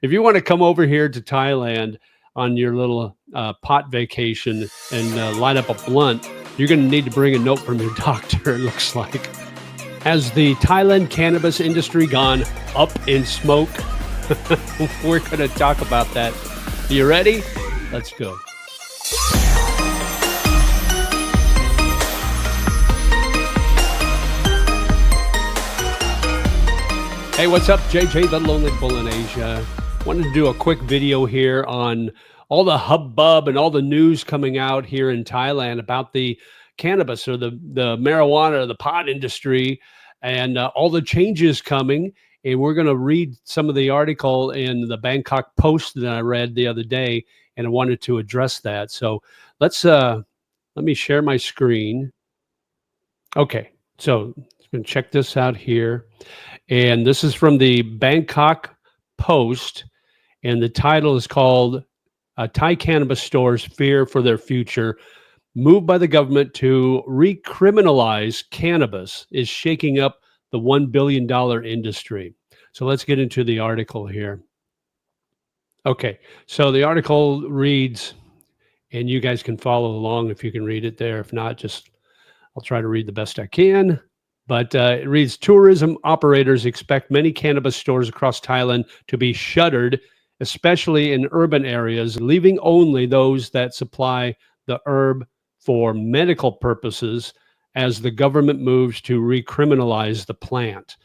If you want to come over here to Thailand on your little pot vacation and light up a blunt, you're going to need to bring a note from your doctor, it looks like. Has the Thailand cannabis industry gone up in smoke? We're going to talk about that. You ready? Let's go. Hey, what's up? JJ, the Lonely Bull in Asia. Wanted to do a quick video here on all the hubbub and all the news coming out here in Thailand about the cannabis or the marijuana or the pot industry and all the changes coming. And we're going to read some of the article in the Bangkok Post that I read the other day, and I wanted to address that. So let me share my screen. Okay, so I'm going to check this out here. And this is from the Bangkok Post, and the title is called Thai Cannabis Stores Fear for Their Future. Move by the government to recriminalize cannabis is shaking up the $1 billion industry. So let's get into the article here. Okay, so the article reads, and you guys can follow along if you can read it there. If not, I'll try to read the best I can. But it reads, tourism operators expect many cannabis stores across Thailand to be shuttered, especially in urban areas, leaving only those that supply the herb for medical purposes as the government moves to recriminalize the plant.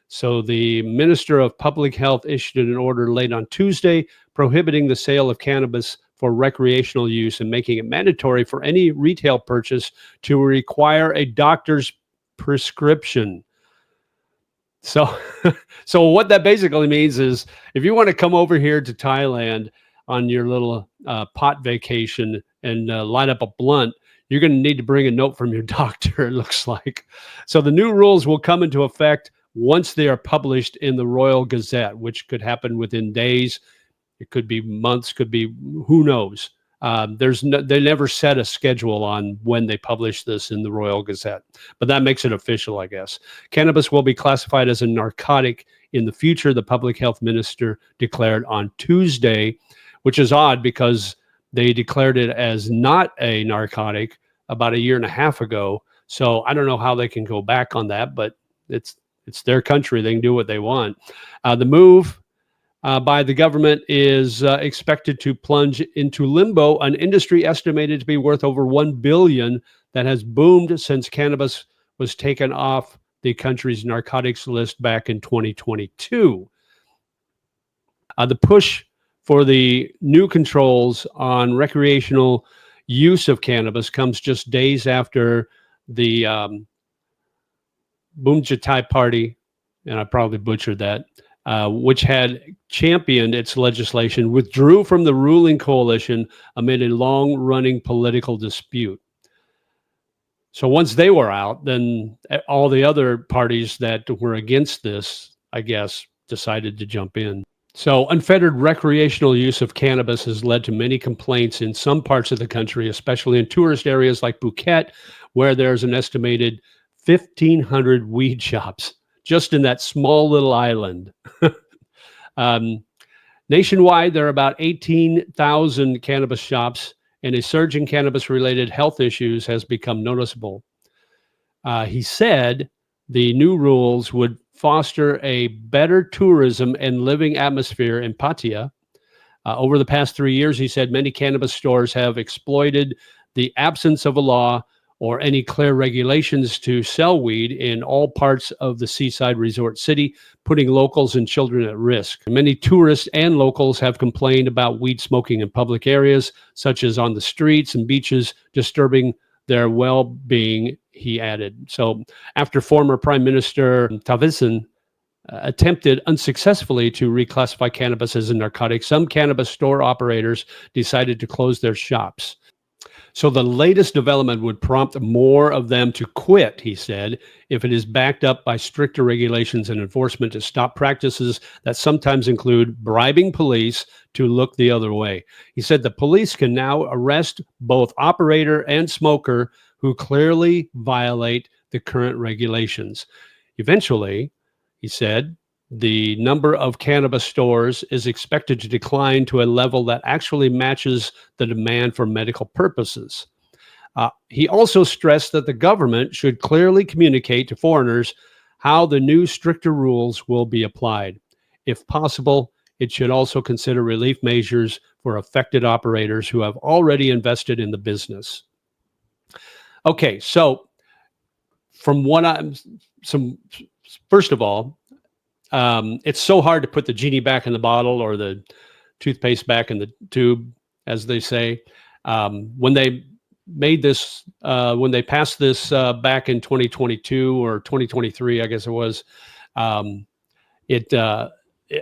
So the Minister of Public Health issued an order late on Tuesday prohibiting the sale of cannabis for recreational use and making it mandatory for any retail purchase to require a doctor's prescription. So what that basically means is if you want to come over here to Thailand on your little pot vacation and light up a blunt, you're going to need to bring a note from your doctor, it looks like. So the new rules will come into effect once they are published in the Royal Gazette, which could happen within days. It could be months, could be who knows. They never set a schedule on when they publish this in the Royal Gazette, but that makes it official, I guess. Cannabis will be classified as a narcotic in the future, the public health minister declared on Tuesday, which is odd because they declared it as not a narcotic about a year and a half ago. So I don't know how they can go back on that, but it's their country. They can do what they want. The move by the government is expected to plunge into limbo an industry estimated to be worth over $1 billion that has boomed since cannabis was taken off the country's narcotics list back in 2022. The push for the new controls on recreational use of cannabis comes just days after the Boomjatai Party, and I probably butchered that, which had championed its legislation, withdrew from the ruling coalition amid a long-running political dispute. So once they were out, then all the other parties that were against this, I guess, decided to jump in. So unfettered recreational use of cannabis has led to many complaints in some parts of the country, especially in tourist areas like Phuket, where there's an estimated 1,500 weed shops just in that small little island. Nationwide, there are about 18,000 cannabis shops, and a surge in cannabis-related health issues has become noticeable. He said the new rules would foster a better tourism and living atmosphere in Pattaya. Over the past 3 years, he said many cannabis stores have exploited the absence of a law or any clear regulations to sell weed in all parts of the seaside resort city, putting locals and children at risk. Many tourists and locals have complained about weed smoking in public areas, such as on the streets and beaches, disturbing their well-being, he added. So after former Prime Minister Tavisan attempted unsuccessfully to reclassify cannabis as a narcotic, some cannabis store operators decided to close their shops. So the latest development would prompt more of them to quit, he said, if it is backed up by stricter regulations and enforcement to stop practices that sometimes include bribing police to look the other way. He said the police can now arrest both operator and smoker who clearly violate the current regulations. Eventually, he said, the number of cannabis stores is expected to decline to a level that actually matches the demand for medical purposes. He also stressed that the government should clearly communicate to foreigners how the new stricter rules will be applied. If possible, it should also consider relief measures for affected operators who have already invested in the business. Okay, so from what I'm, some first of all, it's so hard to put the genie back in the bottle or the toothpaste back in the tube, as they say. When they made this, when they passed this back in 2022 or 2023, I guess it was, um,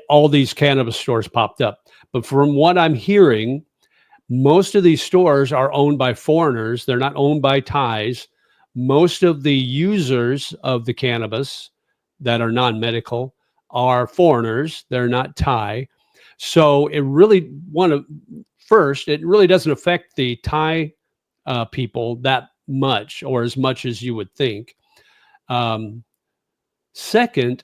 all these cannabis stores popped up. But from what I'm hearing, most of these stores are owned by foreigners. They're not owned by Thais. Most of the users of the cannabis that are non-medical are foreigners. They're not Thai. So it really it really doesn't affect the Thai people that much, or as much as you would think. Second,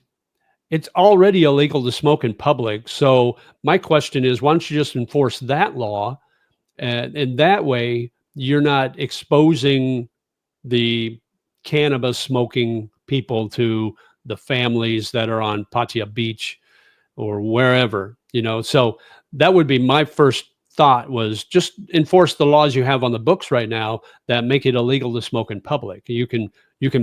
it's already illegal to smoke in public. So my question is, why don't you just enforce that law? And that way, you're not exposing the cannabis smoking people to the families that are on Pattaya Beach or wherever, So that would be my first thought, was just enforce the laws you have on the books right now that make it illegal to smoke in public. You can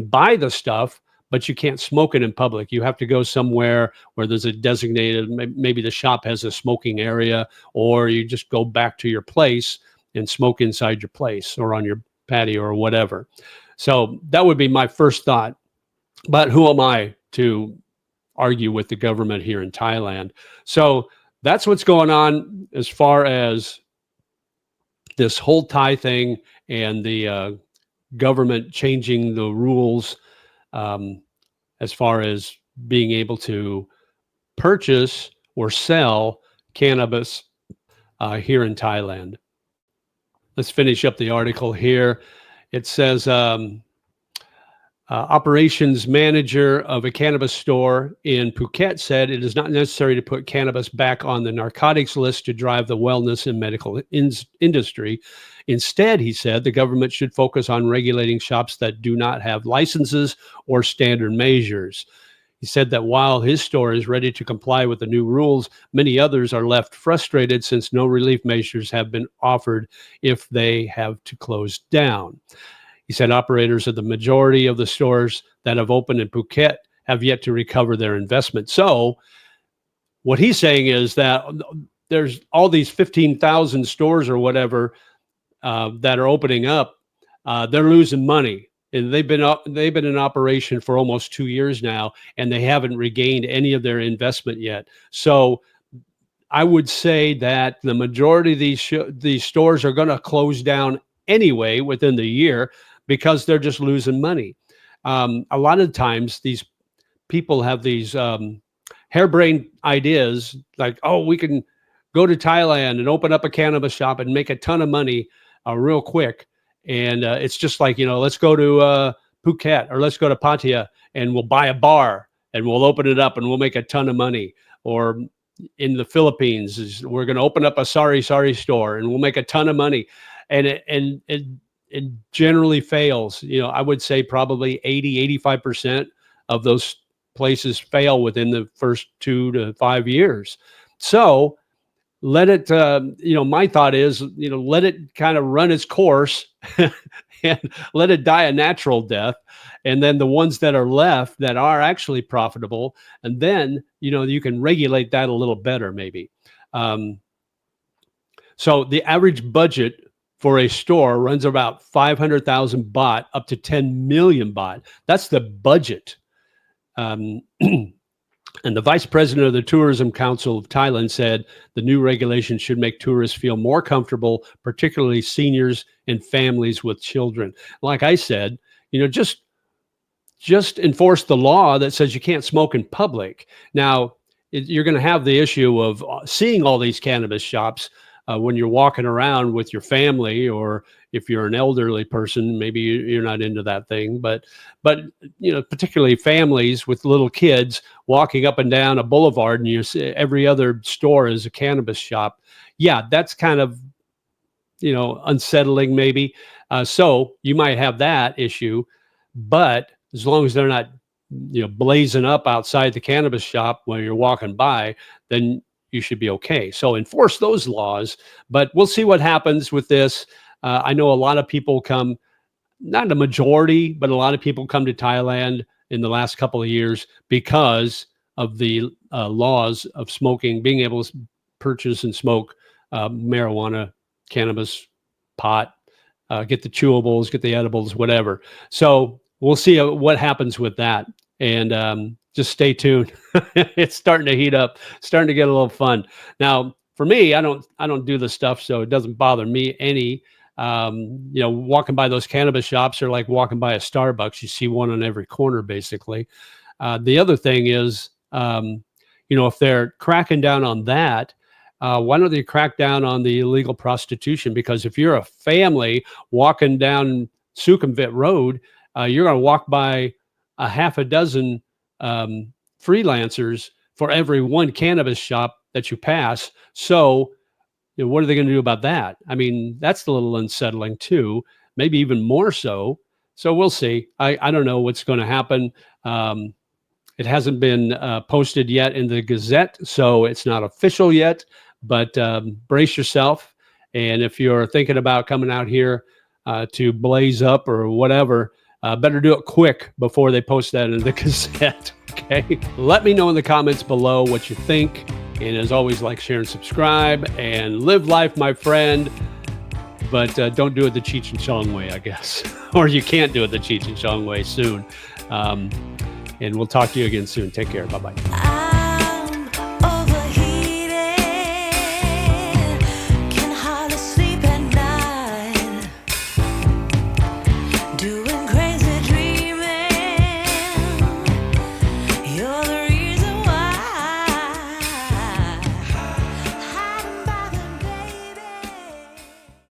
buy the stuff, but you can't smoke it in public. You have to go somewhere where there's a designated, maybe the shop has a smoking area, or you just go back to your place and smoke inside your place or on your patio or whatever. So that would be my first thought. But who am I to argue with the government here in Thailand? So that's what's going on as far as this whole Thai thing and the government changing the rules as far as being able to purchase or sell cannabis here in Thailand. Let's finish up the article here. It says, operations manager of a cannabis store in Phuket said it is not necessary to put cannabis back on the narcotics list to drive the wellness and medical industry. Instead, he said, the government should focus on regulating shops that do not have licenses or standard measures. He said that while his store is ready to comply with the new rules, many others are left frustrated since no relief measures have been offered if they have to close down. He said operators of the majority of the stores that have opened in Phuket have yet to recover their investment. So what he's saying is that there's all these 15,000 stores or whatever that are opening up. They're losing money. And they've been in operation for almost 2 years now, and they haven't regained any of their investment yet. So I would say that the majority of these stores are going to close down anyway within the year, because they're just losing money. A lot of times these people have these harebrained ideas like, oh, we can go to Thailand and open up a cannabis shop and make a ton of money real quick. And it's just like, let's go to Phuket, or let's go to Pattaya and we'll buy a bar and we'll open it up and we'll make a ton of money. Or in the Philippines, we're going to open up a sari store and we'll make a ton of money. And it generally fails. I would say probably 80-85% of those places fail within the first 2 to 5 years. So let it, my thought is, let it kind of run its course and let it die a natural death. And then the ones that are left that are actually profitable, and then, you can regulate that a little better maybe. So the average budget for a store runs about 500,000 baht up to 10 million baht. That's the budget. And the vice president of the Tourism Council of Thailand said the new regulation should make tourists feel more comfortable, particularly seniors and families with children. Like I said, just enforce the law that says you can't smoke in public. Now, you're going to have the issue of seeing all these cannabis shops when you're walking around with your family, or if you're an elderly person, maybe you're not into that thing. But particularly families with little kids walking up and down a boulevard, and you see every other store is a cannabis shop. Yeah, that's kind of unsettling maybe. So you might have that issue, but as long as they're not, blazing up outside the cannabis shop when you're walking by, then you should be okay. So enforce those laws, but we'll see what happens with this. I know a lot of people come, not a majority, but a lot of people come to Thailand in the last couple of years because of the laws of smoking, being able to purchase and smoke marijuana, cannabis, pot, get the chewables, get the edibles, whatever. So we'll see what happens with that. And just stay tuned. It's starting to heat up, starting to get a little fun. Now, for me, I don't do the stuff, so it doesn't bother me any. Walking by those cannabis shops are like walking by a Starbucks. You see one on every corner, basically. The other thing is, if they're cracking down on that, why don't they crack down on the illegal prostitution? Because if you're a family walking down Sukhumvit Road, you're going to walk by a half a dozen freelancers for every one cannabis shop that you pass. So what are they going to do about that? I mean, that's a little unsettling too, maybe even more so. So we'll see. I don't know what's going to happen. It hasn't been posted yet in the Gazette, so it's not official yet, but brace yourself. And if you're thinking about coming out here to blaze up or whatever, better do it quick before they post that in the Gazette. Okay. Let me know in the comments below what you think. And as always, like, share, and subscribe, and live life, my friend. But don't do it the Cheech and Chong way, I guess. Or you can't do it the Cheech and Chong way soon. And we'll talk to you again soon. Take care. Bye-bye.